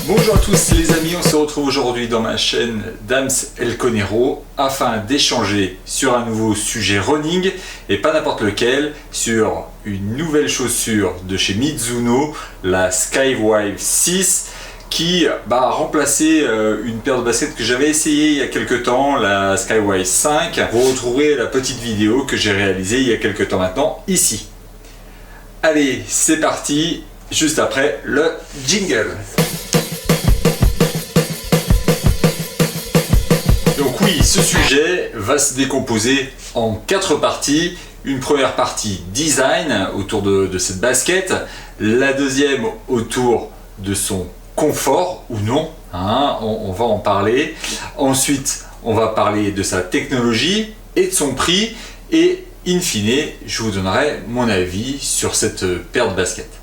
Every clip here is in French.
Bonjour à tous les amis, on se retrouve aujourd'hui dans ma chaîne Dams El Conero afin d'échanger sur un nouveau sujet running et pas n'importe lequel, sur une nouvelle chaussure de chez Mizuno, la Skywave 6 qui a remplacé une paire de baskets que j'avais essayé il y a quelques temps, la Skywave 5. Vous retrouverez la petite vidéo que j'ai réalisée il y a quelques temps maintenant ici. Allez, c'est parti, juste après le jingle. Donc oui, ce sujet va se décomposer en 4 parties. Une première partie design autour de cette basket, la deuxième autour de son confort ou non, on va en parler. Ensuite, on va parler de sa technologie et de son prix, et in fine, je vous donnerai mon avis sur cette paire de baskets.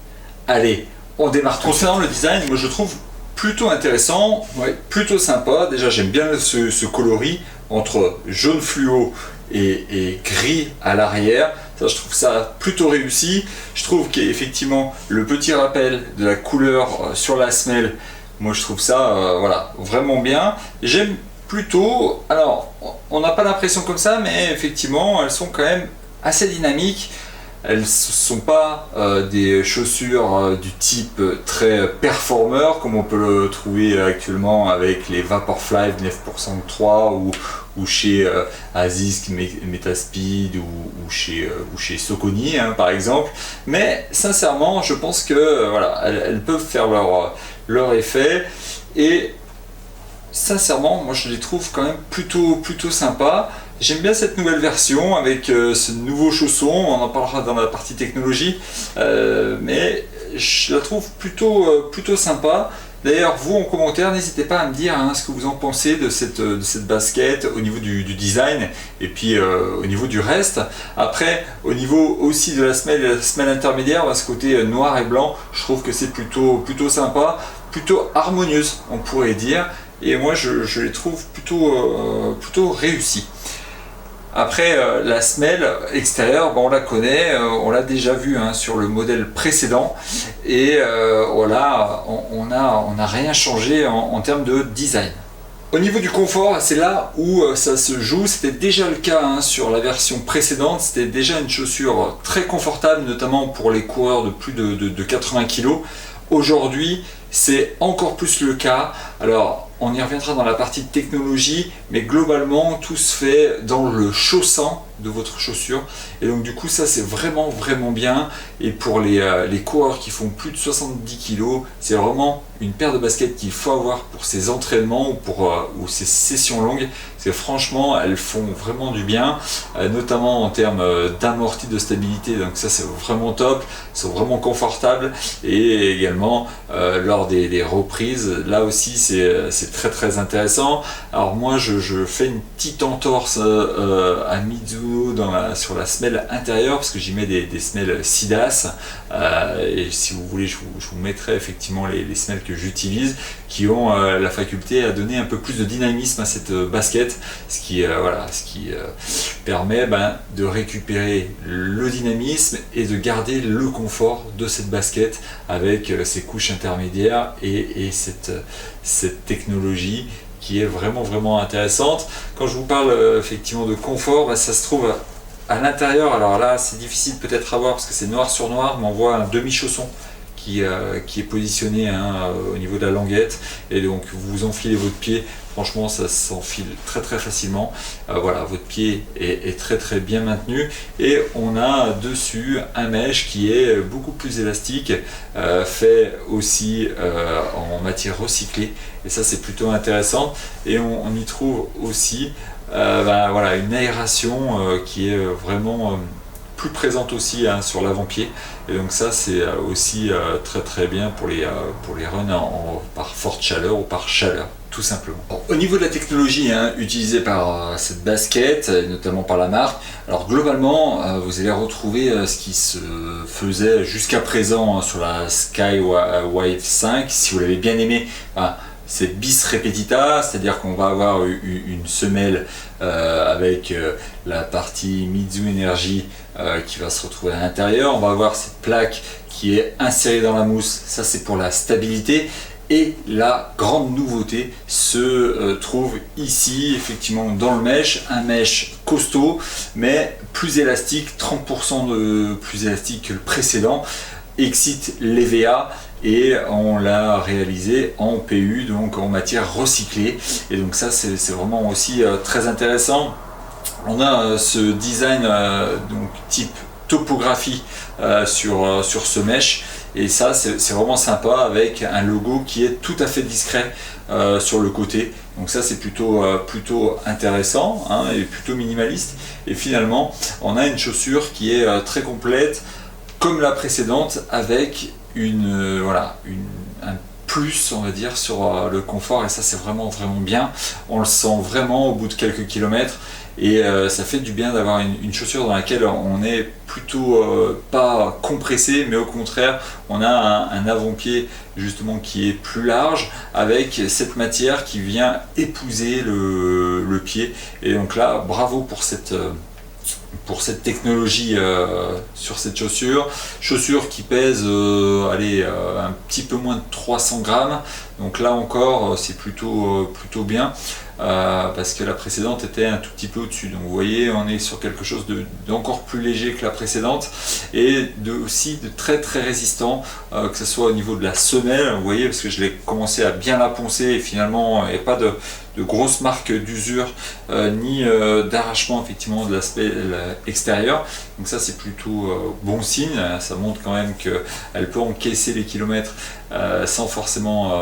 Allez, on démarre. Concernant le design, moi je trouve plutôt intéressant, plutôt sympa. Déjà j'aime bien ce coloris entre jaune fluo et gris à l'arrière. Ça, je trouve ça plutôt réussi. Je trouve qu'effectivement le petit rappel de la couleur sur la semelle, moi je trouve ça vraiment bien. J'aime plutôt, alors on n'a pas l'impression comme ça, mais effectivement elles sont quand même assez dynamiques. Elles ne sont pas des chaussures du type très performer comme on peut le trouver actuellement avec les Vaporfly 9% ou chez Asics Metaspeed ou chez Saucony par exemple. Mais sincèrement, je pense que elles peuvent faire leur effet, et sincèrement, moi je les trouve quand même plutôt sympas. J'aime bien cette nouvelle version avec ce nouveau chausson, on en parlera dans la partie technologie, mais je la trouve plutôt sympa. D'ailleurs, vous en commentaire, n'hésitez pas à me dire ce que vous en pensez de cette basket au niveau du design et puis au niveau du reste. Après, au niveau aussi de la semelle intermédiaire, ce côté noir et blanc, je trouve que c'est plutôt sympa, plutôt harmonieuse on pourrait dire, et moi je les trouve plutôt réussis. Après, la semelle extérieure, on la connaît, on l'a déjà vu sur le modèle précédent, et on n'a rien changé en termes de design. Au niveau du confort, c'est là où ça se joue. C'était déjà le cas sur la version précédente. C'était déjà une chaussure très confortable, notamment pour les coureurs de plus de 80 kg. Aujourd'hui, c'est encore plus le cas. Alors, on y reviendra dans la partie technologie, mais globalement, tout se fait dans le chaussant de votre chaussure. Et donc du coup, ça c'est vraiment bien. Et pour les coureurs qui font plus de 70 kg, c'est vraiment une paire de baskets qu'il faut avoir pour ces entraînements ou ces sessions longues. C'est franchement, elles font vraiment du bien, notamment en termes d'amorti, de stabilité. Donc ça c'est vraiment top, elles sont vraiment confortables, et également lors des reprises, là aussi c'est très intéressant. Alors moi je fais une petite entorse à Mizuno sur la semelle intérieure, parce que j'y mets des semelles Sidas, et si vous voulez je vous mettrai effectivement les semelles que j'utilise, qui ont la faculté à donner un peu plus de dynamisme à cette basket, ce qui permet de récupérer le dynamisme et de garder le confort de cette basket avec ces couches intermédiaires et cette technologie qui est vraiment intéressante. Quand je vous parle effectivement de confort, ça se trouve à l'intérieur. Alors là c'est difficile peut-être à voir parce que c'est noir sur noir, mais on voit un demi-chausson qui est positionné au niveau de la languette, et donc vous enfilez votre pied, franchement ça s'enfile très facilement. Votre pied est très bien maintenu, et on a dessus un mesh qui est beaucoup plus élastique, fait aussi en matière recyclée, et ça c'est plutôt intéressant. Et on y trouve aussi une aération qui est vraiment plus présente aussi sur l'avant-pied, et donc ça c'est aussi très bien pour les runs par forte chaleur ou par chaleur tout simplement. Au niveau de la technologie utilisée par cette basket, et notamment par la marque, alors globalement vous allez retrouver ce qui se faisait jusqu'à présent sur la Skywave 5. Si vous l'avez bien aimé, c'est bis repetita, c'est-à-dire qu'on va avoir une semelle avec la partie Mizuno Energy qui va se retrouver à l'intérieur. On va avoir cette plaque qui est insérée dans la mousse, ça c'est pour la stabilité. Et la grande nouveauté se trouve ici, effectivement dans le mesh, un mesh costaud mais plus élastique, 30% de plus élastique que le précédent, excite l'EVA, et on l'a réalisé en PU, donc en matière recyclée, et donc ça c'est vraiment aussi très intéressant. On a ce design donc type topographie sur ce mesh, et ça c'est vraiment sympa, avec un logo qui est tout à fait discret sur le côté, donc ça c'est plutôt intéressant, hein, et plutôt minimaliste. Et finalement on a une chaussure qui est très complète comme la précédente, avec un plus, on va dire, sur le confort, et ça c'est vraiment bien. On le sent vraiment au bout de quelques kilomètres, et ça fait du bien d'avoir une chaussure dans laquelle on est plutôt pas compressé, mais au contraire on a un avant-pied justement qui est plus large, avec cette matière qui vient épouser le pied. Et donc là, bravo pour cette technologie sur cette chaussure qui pèse un petit peu moins de 300 grammes, donc là encore c'est plutôt bien, parce que la précédente était un tout petit peu au-dessus, donc vous voyez on est sur quelque chose d'encore plus léger que la précédente, et aussi de très résistant, que ce soit au niveau de la semelle, vous voyez, parce que je l'ai commencé à bien la poncer, et finalement il n'y a pas de grosses marques d'usure ni d'arrachement effectivement de l'aspect extérieur, donc ça c'est plutôt bon signe. Ça montre quand même qu'elle peut encaisser les kilomètres sans forcément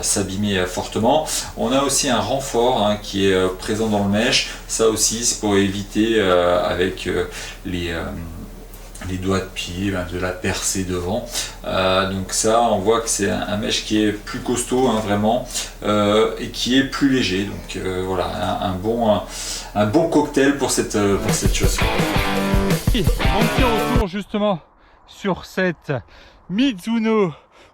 s'abîmer fortement. On a aussi un renfort, hein, qui est présent dans le mesh, ça aussi c'est pour éviter avec les doigts de pied, de la percer devant, donc ça on voit que c'est un mesh qui est plus costaud, hein, vraiment, et qui est plus léger, donc voilà, un bon cocktail pour cette chaussure. On tire autour justement sur cette Mizuno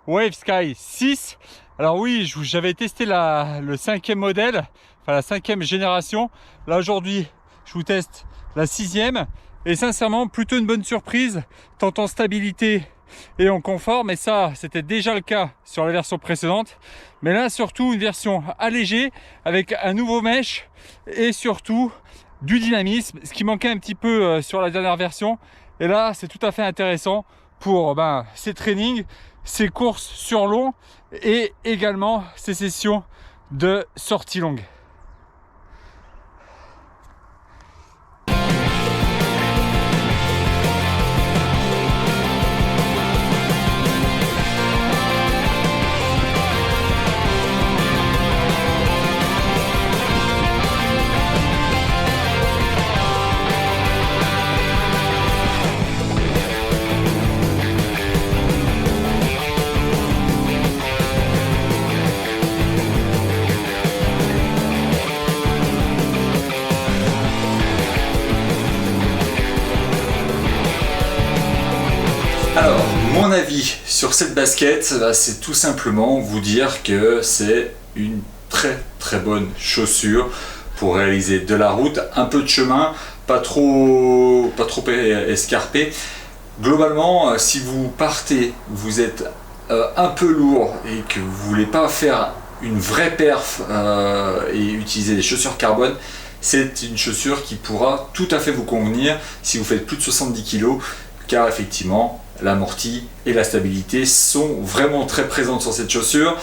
Wave Sky 6. Alors oui, j'avais testé le 5e modèle, enfin la 5e génération. Là aujourd'hui je vous teste la 6e, et sincèrement plutôt une bonne surprise, tant en stabilité et en confort, mais ça c'était déjà le cas sur la version précédente. Mais là surtout une version allégée avec un nouveau mesh et surtout du dynamisme, ce qui manquait un petit peu sur la dernière version. Et là c'est tout à fait intéressant pour ces trainings, ces courses sur long, et également ces sessions de sortie longue. Alors, mon avis sur cette basket, c'est tout simplement vous dire que c'est une très bonne chaussure pour réaliser de la route, un peu de chemin, pas trop escarpé. Globalement, si vous partez, vous êtes un peu lourd et que vous voulez pas faire une vraie perf et utiliser des chaussures carbone, c'est une chaussure qui pourra tout à fait vous convenir si vous faites plus de 70 kg, car effectivement l'amorti et la stabilité sont vraiment très présentes sur cette chaussure.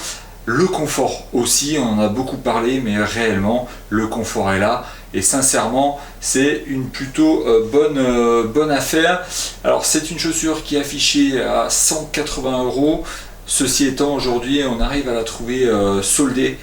Le confort aussi, on en a beaucoup parlé, mais réellement le confort est là, et sincèrement c'est une plutôt bonne affaire. Alors c'est une chaussure qui est affichée à 180 €. Ceci étant, aujourd'hui on arrive à la trouver soldée,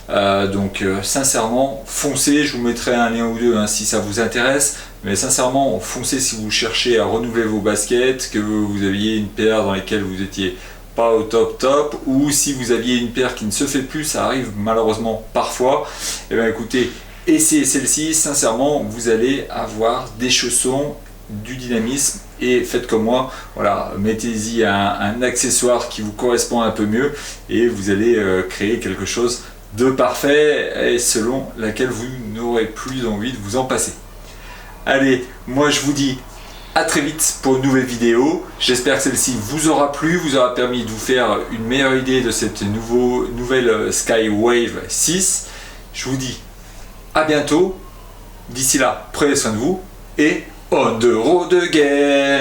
donc sincèrement foncez, je vous mettrai un lien ou deux, hein, si ça vous intéresse, mais sincèrement foncez si vous cherchez à renouveler vos baskets, que vous aviez une paire dans laquelle vous étiez pas au top, ou si vous aviez une paire qui ne se fait plus, ça arrive malheureusement parfois, et bien écoutez, essayez celle-ci, sincèrement vous allez avoir des chaussons, du dynamisme, et faites comme moi, voilà, mettez-y un accessoire qui vous correspond un peu mieux, et vous allez créer quelque chose de parfait, et selon laquelle vous n'aurez plus envie de vous en passer. Allez, moi je vous dis à très vite pour une nouvelle vidéo. J'espère que celle-ci vous aura plu, vous aura permis de vous faire une meilleure idée de cette nouvelle Skywave 6. Je vous dis à bientôt. D'ici là, prenez soin de vous et on the road again.